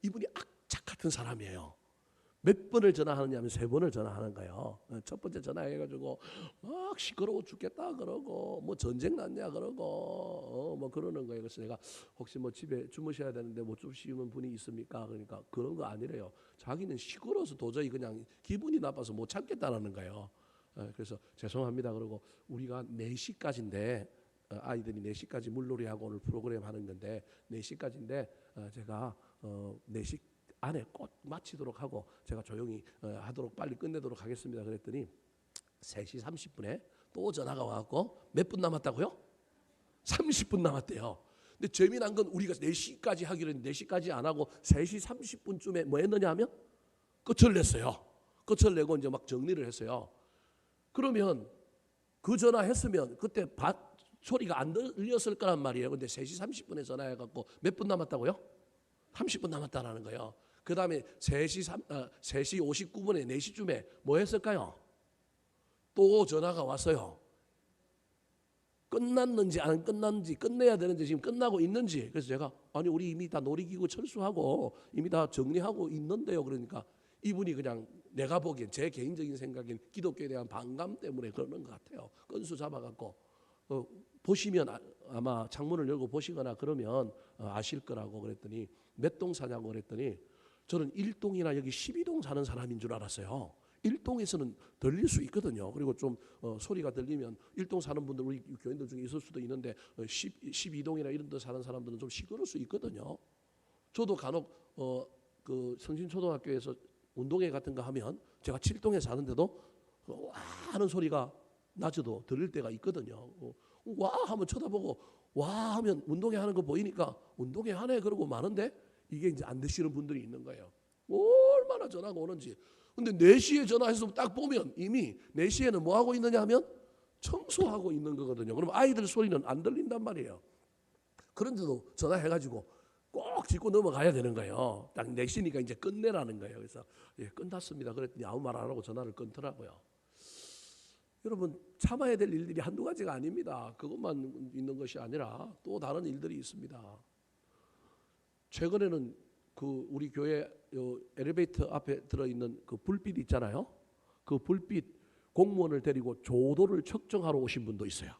이분이 악착 같은 사람이에요. 몇 번을 전화하느냐 하면 3번을 전화하는 거예요. 첫 번째 전화해가지고 막 시끄러워 죽겠다 그러고 뭐 전쟁 났냐 그러고 뭐 그러는 거예요. 그래서 내가 혹시 뭐 집에 주무셔야 되는데 못 주무시는 분이 있습니까? 그러니까 그런 거 아니래요. 자기는 시끄러워서 도저히 그냥 기분이 나빠서 못 참겠다는 거예요. 그래서 죄송합니다. 그러고 우리가 4시까지인데 아이들이 4시까지 물놀이하고 오늘 프로그램 하는 건데 4시까지인데 제가 4시 안에 꼭 마치도록 하고 제가 조용히 하도록 빨리 끝내도록 하겠습니다. 그랬더니 3시 30분에 또 전화가 와갖고 몇 분 남았다고요? 30분 남았대요. 근데 재미난 건 우리가 4시까지 하기로 했는데 4시까지 안 하고 3시 30분쯤에 뭐 했느냐 하면 끝을 냈어요. 끝을 내고 이제 막 정리를 했어요. 그러면 그 전화했으면 그때 소리가 안 들렸을 거란 말이에요. 근데 3시 30분에 전화해갖고 몇 분 남았다고요? 30분 남았다라는 거예요. 그 다음에 3시 59분에 4시쯤에 뭐 했을까요? 또 전화가 왔어요. 끝났는지 안 끝났는지 끝내야 되는지 지금 끝나고 있는지. 그래서 제가 아니 우리 이미 다 놀이기구 철수하고 이미 다 정리하고 있는데요. 그러니까 이분이 그냥 내가 보기엔 제 개인적인 생각엔 기독교에 대한 반감 때문에 그러는 것 같아요. 건수 잡아갖고 보시면 아마 창문을 열고 보시거나 그러면 아실 거라고 그랬더니 몇 동 사냐고 그랬더니 저는 1동이나 여기 12동 사는 사람인 줄 알았어요. 1동에서는 들릴 수 있거든요. 그리고 좀 소리가 들리면 1동 사는 분들 우리 교인들 중에 있을 수도 있는데 12동이나 이런 데 사는 사람들은 좀 시끄러울 수 있거든요. 저도 간혹 그 성신초등학교에서 운동회 같은 거 하면 제가 7동에 사는데도 와 하는 소리가 낮에도 들릴 때가 있거든요. 와 하면 쳐다보고 와 하면 운동회 하는 거 보이니까 운동회 하네 그러고 마는데 이게 이제 안 되시는 분들이 있는 거예요. 얼마나 전화가 오는지. 근데 4시에 전화해서 딱 보면 이미 4시에는 뭐 하고 있느냐 하면 청소하고 있는 거거든요. 그럼 아이들 소리는 안 들린단 말이에요. 그런데도 전화해가지고 꼭 짚고 넘어가야 되는 거예요. 딱 4시니까 이제 끝내라는 거예요. 그래서 예, 끝났습니다. 그랬더니 아무 말 안 하고 전화를 끊더라고요. 여러분, 참아야 될 일들이 한두 가지가 아닙니다. 그것만 있는 것이 아니라 또 다른 일들이 있습니다. 최근에는 그 우리 교회 엘리베이터 앞에 들어있는 그 불빛 있잖아요. 그 불빛 공무원을 데리고 조도를 측정하러 오신 분도 있어요.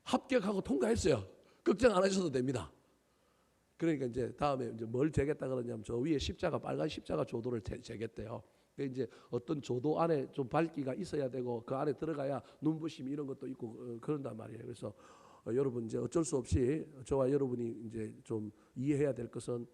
합격하고 통과했어요. 걱정 안 하셔도 됩니다. 그러니까 이제 다음에 이제 뭘 재겠다 그러냐면 저 위에 십자가, 빨간 십자가 조도를 재겠대요. 이제 어떤 조도 안에 좀 밝기가 있어야 되고 그 안에 들어가야 눈부심 이런 것도 있고 그런단 말이에요. 그래서 여러분 이제 어쩔 수 없이 저와 여러분이 이제 좀 이해해야 될 것은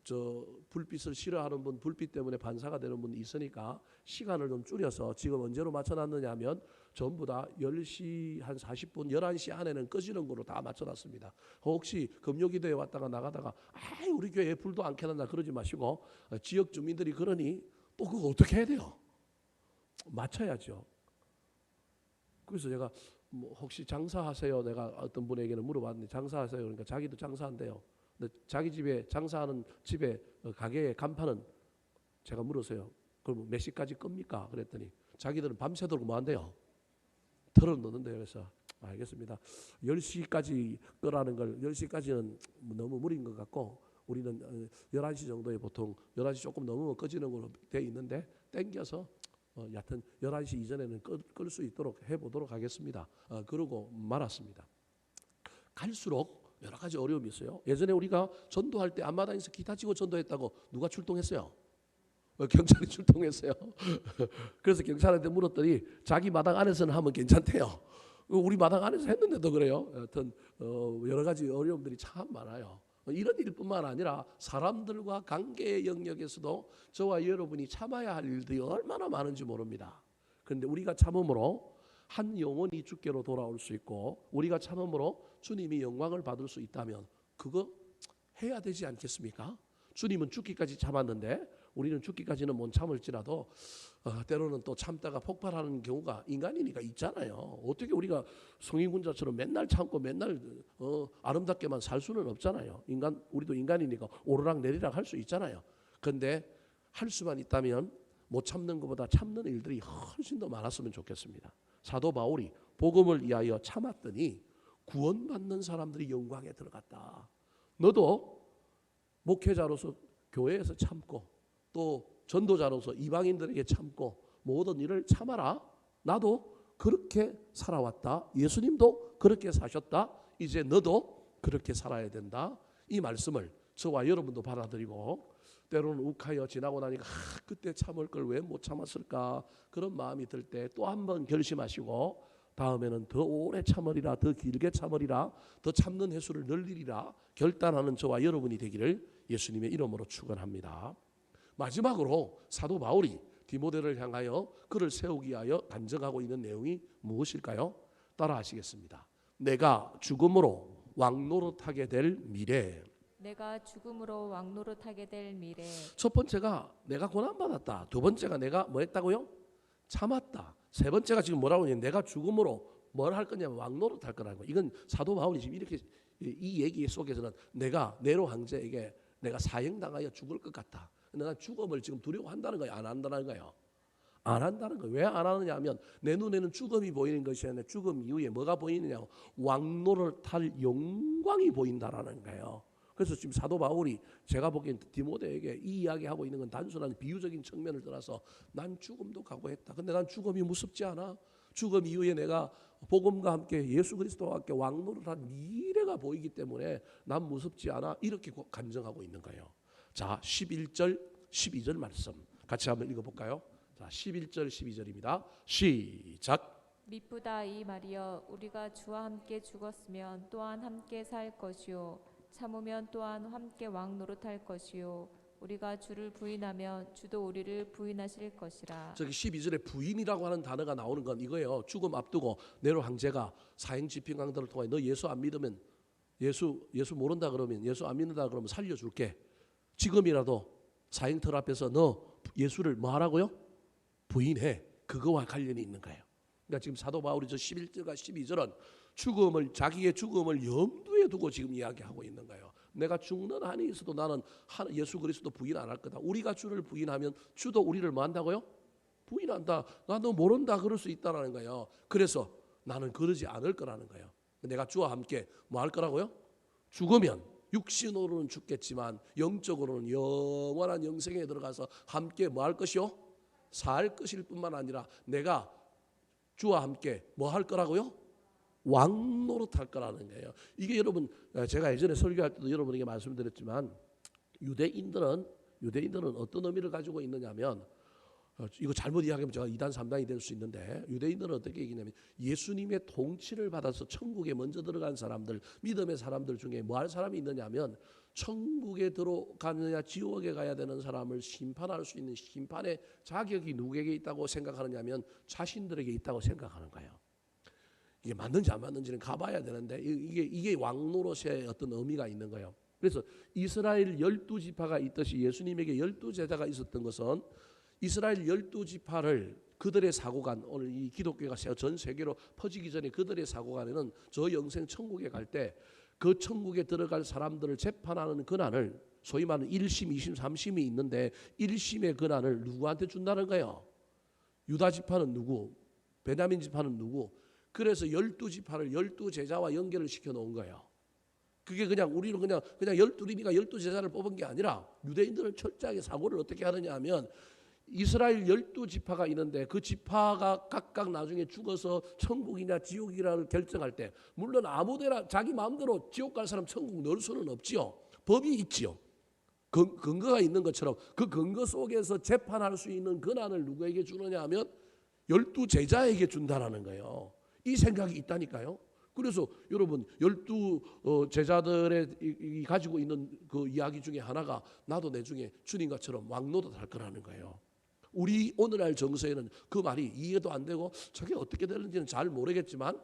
저 불빛을 싫어하는 분, 불빛 때문에 반사가 되는 분이 있으니까 시간을 좀 줄여서 지금 언제로 맞춰놨느냐 하면 전부 다 10시 한 40분, 11시 안에는 꺼지는 거로 다 맞춰놨습니다. 혹시 금요기도에 왔다가 나가다가 우리 교회에 불도 안 켜놨나 그러지 마시고 지역 주민들이 그러니 또 그거 어떻게 해야 돼요? 맞춰야죠. 그래서 제가 뭐 혹시 장사하세요? 내가 어떤 분에게는 물어봤는데 장사하세요? 그러니까 자기도 장사한대요. 근데 자기 집에 장사하는 집에 가게의 간판은 제가 물었어요. 그럼 몇 시까지 끕니까? 그랬더니 자기들은 밤새도록 뭐 한대요? 털어놓는데요. 그래서 알겠습니다. 10시까지 끄라는 걸 10시까지는 너무 무리인 것 같고 우리는 11시 정도에 보통 11시 조금 넘으면 꺼지는 걸로 돼 있는데 땡겨서 여하튼 11시 이전에는 끌 수 있도록 해보도록 하겠습니다. 그러고 말았습니다. 갈수록 여러 가지 어려움이 있어요. 예전에 우리가 전도할 때 앞마당에서 기타 치고 전도했다고 누가 출동했어요? 경찰이 출동했어요. 그래서 경찰한테 물었더니 자기 마당 안에서는 하면 괜찮대요. 우리 마당 안에서 했는데도 그래요. 여하튼 여러 가지 어려움들이 참 많아요. 이런 일뿐만 아니라 사람들과 관계의 영역에서도 저와 여러분이 참아야 할 일들이 얼마나 많은지 모릅니다. 그런데 우리가 참음으로 한 영혼이 주께로 돌아올 수 있고 우리가 참음으로 주님이 영광을 받을 수 있다면 그거 해야 되지 않겠습니까? 주님은 죽기까지 참았는데 우리는 죽기까지는 못 참을지라도 때로는 또 참다가 폭발하는 경우가 인간이니까 있잖아요. 어떻게 우리가 성인군자처럼 맨날 참고 맨날 아름답게만 살 수는 없잖아요. 우리도 인간이니까 오르락 내리락 할 수 있잖아요. 그런데 할 수만 있다면 못 참는 것보다 참는 일들이 훨씬 더 많았으면 좋겠습니다. 사도 바울이 복음을 위하여 참았더니 구원받는 사람들이 영광에 들어갔다. 너도 목회자로서 교회에서 참고 또 전도자로서 이방인들에게 참고 모든 일을 참아라. 나도 그렇게 살아왔다. 예수님도 그렇게 사셨다. 이제 너도 그렇게 살아야 된다. 이 말씀을 저와 여러분도 받아들이고 때로는 욱하여 지나고 나니까 그때 참을 걸 왜 못 참았을까 그런 마음이 들 때 또 한 번 결심하시고 다음에는 더 오래 참으리라, 더 길게 참으리라, 더 참는 횟수를 늘리리라 결단하는 저와 여러분이 되기를 예수님의 이름으로 축원합니다. 마지막으로 사도 바울이 디모데를 향하여 그를 세우기 위하여 간증하고 있는 내용이 무엇일까요? 따라하시겠습니다. 내가 죽음으로 왕노릇하게 될 미래. 내가 죽음으로 왕노릇하게 될 미래. 첫 번째가 내가 고난받았다. 두 번째가 내가 뭐 했다고요? 참았다. 세 번째가 지금 뭐라고 하냐면 내가 죽음으로 뭘 할 거냐면 왕노릇할 거라고. 이건 사도 바울이 지금 이렇게 이 얘기 속에서는 내가 네로 황제에게 내가 사형당하여 죽을 것 같다. 근데 난 죽음을 지금 두려워한다는 거예요? 안 한다는 거예요? 안 한다는 거예요. 왜 안 하느냐 하면 내 눈에는 죽음이 보이는 것이 아니라 죽음 이후에 뭐가 보이느냐 왕노릇할 영광이 보인다라는 거예요. 그래서 지금 사도 바울이 제가 보기엔 디모데에게 이 이야기하고 있는 건 단순한 비유적인 측면을 떠나서 난 죽음도 각오했다. 근데 난 죽음이 무섭지 않아? 죽음 이후에 내가 복음과 함께 예수 그리스도와 함께 왕노릇한 미래가 보이기 때문에 난 무섭지 않아. 이렇게 간증하고 있는 거예요. 자, 11절 12절 말씀 같이 한번 읽어볼까요? 자, 11절 12절입니다. 시작. 미쁘다 이 말이여 우리가 주와 함께 죽었으면 또한 함께 살 것이요 참으면 또한 함께 왕노릇할 것이요 우리가 주를 부인하면 주도 우리를 부인하실 것이라. 저기 12절에 부인이라고 하는 단어가 나오는 건 이거예요. 죽음 앞두고 네로 황제가 사형 집행 강도를 통해 너 예수 안 믿으면 예수 모른다 그러면 예수 안 믿는다 그러면 살려줄게. 지금이라도 사형틀 앞에서 너 예수를 뭐 하라고요? 부인해. 그거와 관련이 있는 거예요. 그러니까 지금 사도 바울이 저 11절과 12절은 죽음을, 자기의 죽음을 염두에 두고 지금 이야기하고 있는 거예요. 내가 죽는 한이 있어도 나는 예수 그리스도 부인 안 할 거다. 우리가 주를 부인하면 주도 우리를 뭐 한다고요? 부인한다. 나도 모른다 그럴 수 있다라는 거예요. 그래서 나는 그러지 않을 거라는 거예요. 내가 주와 함께 뭐 할 거라고요? 죽으면 육신으로는 죽겠지만 영적으로는 영원한 영생에 들어가서 함께 뭐 할 것이요? 살 것일 뿐만 아니라 내가 주와 함께 뭐 할 거라고요? 왕노릇할 거라는 거예요. 이게 여러분, 제가 예전에 설교할 때도 여러분에게 말씀드렸지만 유대인들은 어떤 의미를 가지고 있느냐면, 이거 잘못 이야기하면 제가 2단 3단이 될 수 있는데, 유대인들은 어떻게 얘기냐면 예수님의 통치를 받아서 천국에 먼저 들어간 사람들, 믿음의 사람들 중에 뭐 할 사람이 있느냐면 천국에 들어가느냐 지옥에 가야 되는 사람을 심판할 수 있는 심판의 자격이 누구에게 있다고 생각하느냐면 자신들에게 있다고 생각하는 거예요. 이게 맞는지 안 맞는지는 가봐야 되는데 이게 왕노릇의 어떤 의미가 있는 거예요. 그래서 이스라엘 12지파가 있듯이 예수님에게 12제자가 있었던 것은 이스라엘 12지파를 그들의 사고관, 오늘 이 기독교가 전 세계로 퍼지기 전에 그들의 사고관에는 저 영생 천국에 갈 때 그 천국에 들어갈 사람들을 재판하는 권한을, 소위 말하는 1심, 2심, 3심이 있는데 1심의 권한을 누구한테 준다는 거예요? 유다 지파는 누구? 베냐민 지파는 누구? 그래서 12지파를 12제자와 연결을 시켜 놓은 거예요. 그게 그냥 우리는 그냥 12이니까 12제자를 뽑은 게 아니라 유대인들은 철저하게 사고를 어떻게 하느냐 하면 이스라엘 12지파가 있는데 그 지파가 각각 나중에 죽어서 천국이냐 지옥이라를 결정할 때, 물론 아무데나 자기 마음대로 지옥 갈 사람 천국 넣을 수는 없지요. 법이 있지요. 근거가 있는 것처럼 그 근거 속에서 재판할 수 있는 권한을 누구에게 주느냐 하면 12제자에게 준다라는 거예요. 이 생각이 있다니까요. 그래서 여러분 12제자들의 가지고 있는 그 이야기 중에 하나가 나도 나중에 주님과처럼 왕노릇 할 거라는 거예요. 우리 오늘날 정서에는 그 말이 이해도 안 되고 저게 어떻게 되는지는 잘 모르겠지만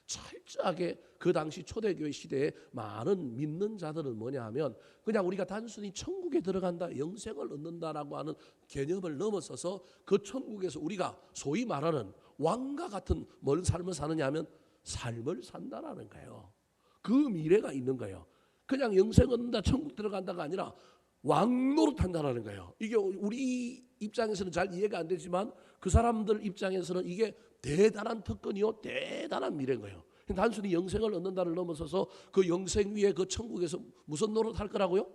철저하게 그 당시 초대교회 시대에 많은 믿는 자들은 뭐냐 하면 그냥 우리가 단순히 천국에 들어간다, 영생을 얻는다라고 하는 개념을 넘어서서 그 천국에서 우리가 소위 말하는 왕과 같은 뭘 삶을 사느냐 하면 삶을 산다라는 거예요. 그 미래가 있는 거예요. 그냥 영생 얻는다, 천국 들어간다가 아니라 왕노릇 한다라는 거예요. 이게 우리 입장에서는 잘 이해가 안 되지만 그 사람들 입장에서는 이게 대단한 특권이요, 대단한 미래인 거예요. 단순히 영생을 얻는다를 넘어서서 그 영생 위에 그 천국에서 무슨 노릇 할 거라고요?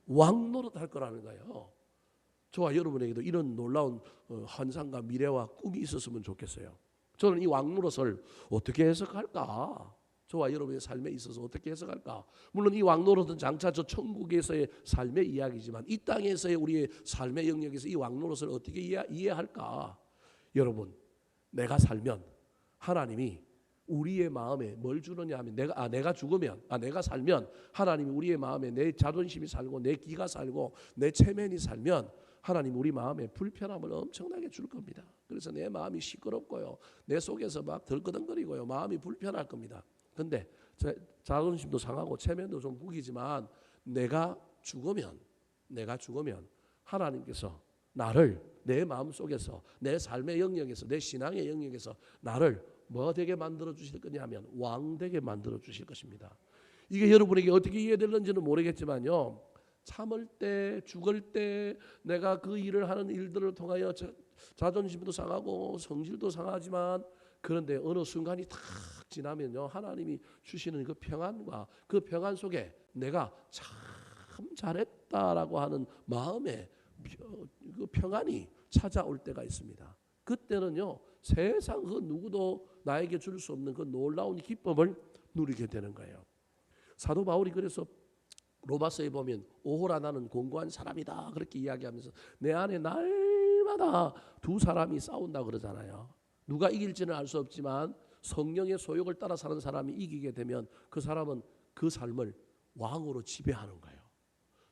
왕노릇 할 거라는 거예요. 저와 여러분에게도 이런 놀라운 환상과 미래와 꿈이 있었으면 좋겠어요. 저는 이 왕노릇을 어떻게 해석할까? 저와 여러분의 삶에 있어서 어떻게 해석할까? 물론 이 왕노릇은 장차 저 천국에서의 삶의 이야기지만 이 땅에서의 우리의 삶의 영역에서 이 왕노릇을 어떻게 이해할까? 여러분, 내가 살면 하나님이 우리의 마음에 뭘 주느냐 하면 내가 죽으면 내가 살면 하나님이 우리의 마음에 내 자존심이 살고 내 기가 살고 내 체면이 살면 하나님 우리 마음에 불편함을 엄청나게 줄 겁니다. 그래서 내 마음이 시끄럽고요, 내 속에서 막 덜끄덩거리고요, 마음이 불편할 겁니다. 근데 자존심도 상하고 체면도 좀 구기지만 내가 죽으면 하나님께서 나를 내 마음 속에서 내 삶의 영역에서 내 신앙의 영역에서 나를 뭐 되게 만들어 주실 거냐면 왕 되게 만들어 주실 것입니다. 이게 여러분에게 어떻게 이해되는지는 모르겠지만요, 참을 때, 죽을 때 내가 그 일을 하는 일들을 통하여 자존심도 상하고 성질도 상하지만, 그런데 어느 순간이 탁 지나면요, 하나님이 주시는 그 평안과 그 평안 속에 내가 참 잘했다라고 하는 마음의 그 평안이 찾아올 때가 있습니다. 그때는요, 세상 그 누구도 나에게 줄 수 없는 그 놀라운 기쁨을 누리게 되는 거예요. 사도 바울이 그래서 로마서에 보면 오호라 나는 공고한 사람이다 그렇게 이야기하면서 내 안에 날마다 두 사람이 싸운다 그러잖아요. 누가 이길지는 알 수 없지만 성령의 소욕을 따라 사는 사람이 이기게 되면 그 사람은 그 삶을 왕으로 지배하는 거예요.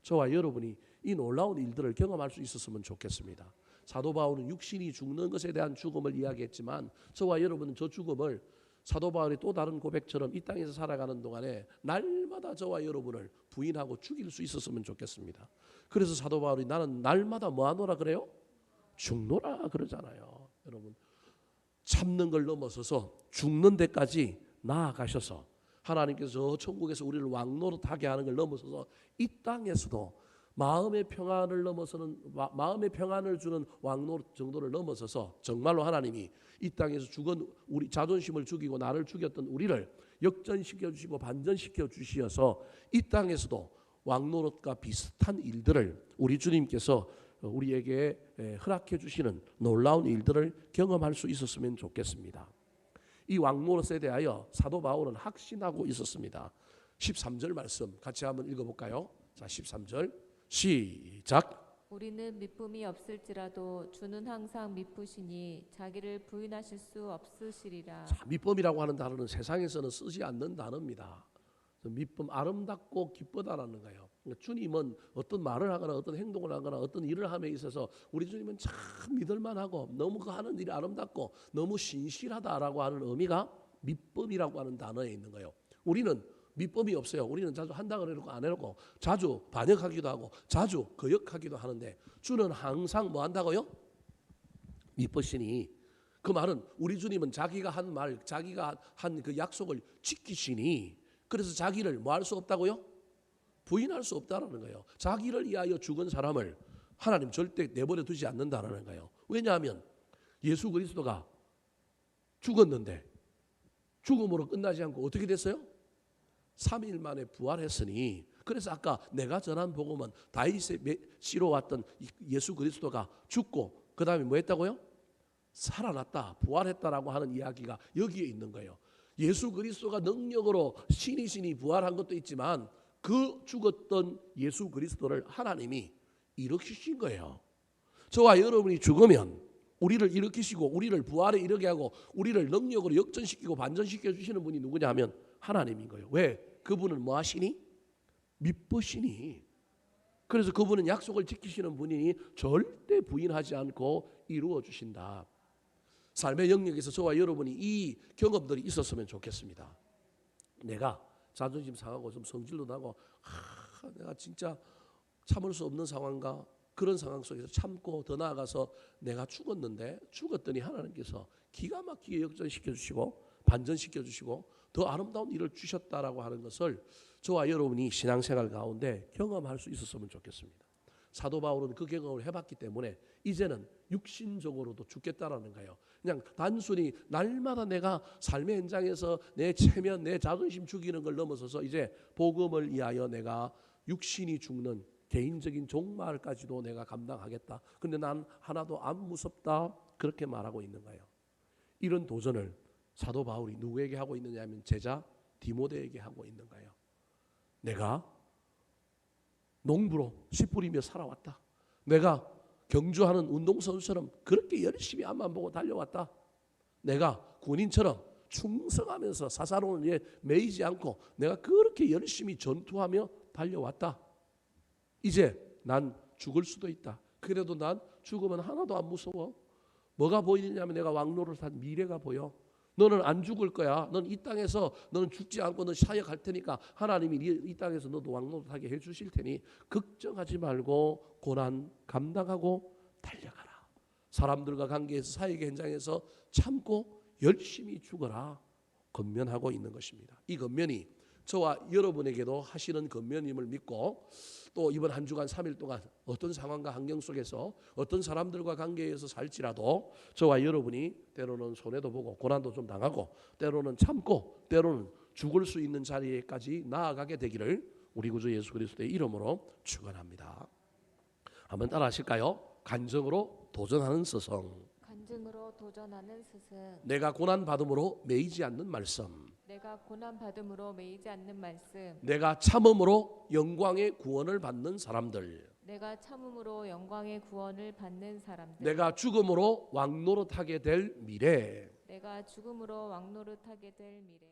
저와 여러분이 이 놀라운 일들을 경험할 수 있었으면 좋겠습니다. 사도 바울은 육신이 죽는 것에 대한 죽음을 이야기했지만 저와 여러분은 저 죽음을 사도 바울의 또 다른 고백처럼 이 땅에서 살아가는 동안에 날마다 저와 여러분을 부인하고 죽일 수 있었으면 좋겠습니다. 그래서 사도 바울이 나는 날마다 뭐 하노라 그래요? 죽노라 그러잖아요. 여러분, 참는 걸 넘어서서 죽는 데까지 나아가셔서 하나님께서 천국에서 우리를 왕노릇하게 하는 걸 넘어서서 이 땅에서도 마음의 평안을 넘어서는 마음의 평안을 주는 왕노릇 정도를 넘어서서 정말로 하나님이 이 땅에서 죽은 우리 자존심을 죽이고 나를 죽였던 우리를 역전시켜 주시고 반전시켜 주시어서 이 땅에서도 왕노릇과 비슷한 일들을 우리 주님께서 우리에게 허락해 주시는 놀라운 일들을 경험할 수 있었으면 좋겠습니다. 이 왕노릇에 대하여 사도 바울은 확신하고 있었습니다. 13절 말씀 같이 한번 읽어볼까요? 자, 13절 시작. 우리는 미쁨이 없을지라도 주는 항상 미쁘시니 자기를 부인하실 수 없으시리라. 자, 미쁨이라고 하는 단어는 세상에서는 쓰지 않는 단어입니다. 미쁨, 아름답고 기쁘다라는 거예요. 그러니까 주님은 어떤 말을 하거나 어떤 행동을 하거나 어떤 일을 함에 있어서 우리 주님은 참 믿을만하고 너무 그 하는 일이 아름답고 너무 신실하다라고 하는 의미가 미쁨이라고 하는 단어에 있는 거예요. 우리는 미쁨이 없어요. 우리는 자주 한다 그래놓고 안 해놓고 자주 반역하기도 하고 자주 거역하기도 하는데 주는 항상 뭐 한다고요? 미쁘시니, 그 말은 우리 주님은 자기가 한 말, 자기가 한 그 약속을 지키시니, 그래서 자기를 뭐 할 수 없다고요? 부인할 수 없다라는 거예요. 자기를 위하여 죽은 사람을 하나님 절대 내버려 두지 않는다라는 거예요. 왜냐하면 예수 그리스도가 죽었는데 죽음으로 끝나지 않고 어떻게 됐어요? 3일 만에 부활했으니, 그래서 아까 내가 전한 복음은 다윗의 씨로 왔던 예수 그리스도가 죽고 그 다음에 뭐 했다고요? 살아났다, 부활했다라고 하는 이야기가 여기에 있는 거예요. 예수 그리스도가 능력으로 신이시니 부활한 것도 있지만 그 죽었던 예수 그리스도를 하나님이 일으키신 거예요. 저와 여러분이 죽으면 우리를 일으키시고 우리를 부활에 이르게 하고 우리를 능력으로 역전시키고 반전시켜 주시는 분이 누구냐 하면 하나님인 거예요. 왜? 그분은 뭐 하시니? 미쁘시니. 그래서 그분은 약속을 지키시는 분이니 절대 부인하지 않고 이루어 주신다. 삶의 영역에서 저와 여러분이 이 경험들이 있었으면 좋겠습니다. 내가 자존심 상하고 좀 성질도 나고 내가 진짜 참을 수 없는 상황과 그런 상황 속에서 참고 더 나아가서 내가 죽었더니 하나님께서 기가 막히게 역전시켜 주시고 반전시켜 주시고 더 아름다운 일을 주셨다라고 하는 것을 저와 여러분이 신앙생활 가운데 경험할 수 있었으면 좋겠습니다. 사도 바울은 그 경험을 해봤기 때문에 이제는 육신적으로도 죽겠다라는 거예요. 그냥 단순히 날마다 내가 삶의 현장에서 내 체면, 내 자존심 죽이는 걸 넘어서서 이제 복음을 위하여 내가 육신이 죽는 개인적인 종말까지도 내가 감당하겠다. 근데 난 하나도 안 무섭다. 그렇게 말하고 있는 거예요. 이런 도전을 사도 바울이 누구에게 하고 있느냐 하면 제자 디모데에게 하고 있는 거예요. 내가 농부로 씨 뿌리며 살아왔다. 내가 경주하는 운동선수처럼 그렇게 열심히 앞만 보고 달려왔다. 내가 군인처럼 충성하면서 사사로운 일에 매이지 않고 내가 그렇게 열심히 전투하며 달려왔다. 이제 난 죽을 수도 있다. 그래도 난 죽으면 하나도 안 무서워. 뭐가 보이느냐면 내가 왕노릇한 미래가 보여. 너는 안 죽을 거야. 넌 이 땅에서 너는 죽지 않고 너 사역할 테니까 하나님이 이 땅에서 너도 왕노릇하게 해주실 테니 걱정하지 말고 고난 감당하고 달려가라. 사람들과 관계에서 사역의 현장에서 참고 열심히 죽어라. 권면하고 있는 것입니다. 이 권면이 저와 여러분에게도 하시는 권면임을 믿고 또 이번 한 주간 3일 동안 어떤 상황과 환경 속에서 어떤 사람들과 관계에서 살지라도 저와 여러분이 때로는 손해도 보고 고난도 좀 당하고 때로는 참고 때로는 죽을 수 있는 자리에까지 나아가게 되기를 우리 구주 예수 그리스도의 이름으로 축원합니다. 한번 따라 하실까요? 간증으로 도전하는 스승. 간증으로 도전하는 스승. 내가 고난 받음으로 매이지 않는 말씀. 내가 고난 받음으로 매이지 않는 말씀. 내가 참음으로 영광의 구원을 받는 사람들. 내가 참음으로 영광의 구원을 받는 사람들. 내가 죽음으로 왕노릇하게 될 미래. 내가 죽음으로 왕노릇하게 될 미래.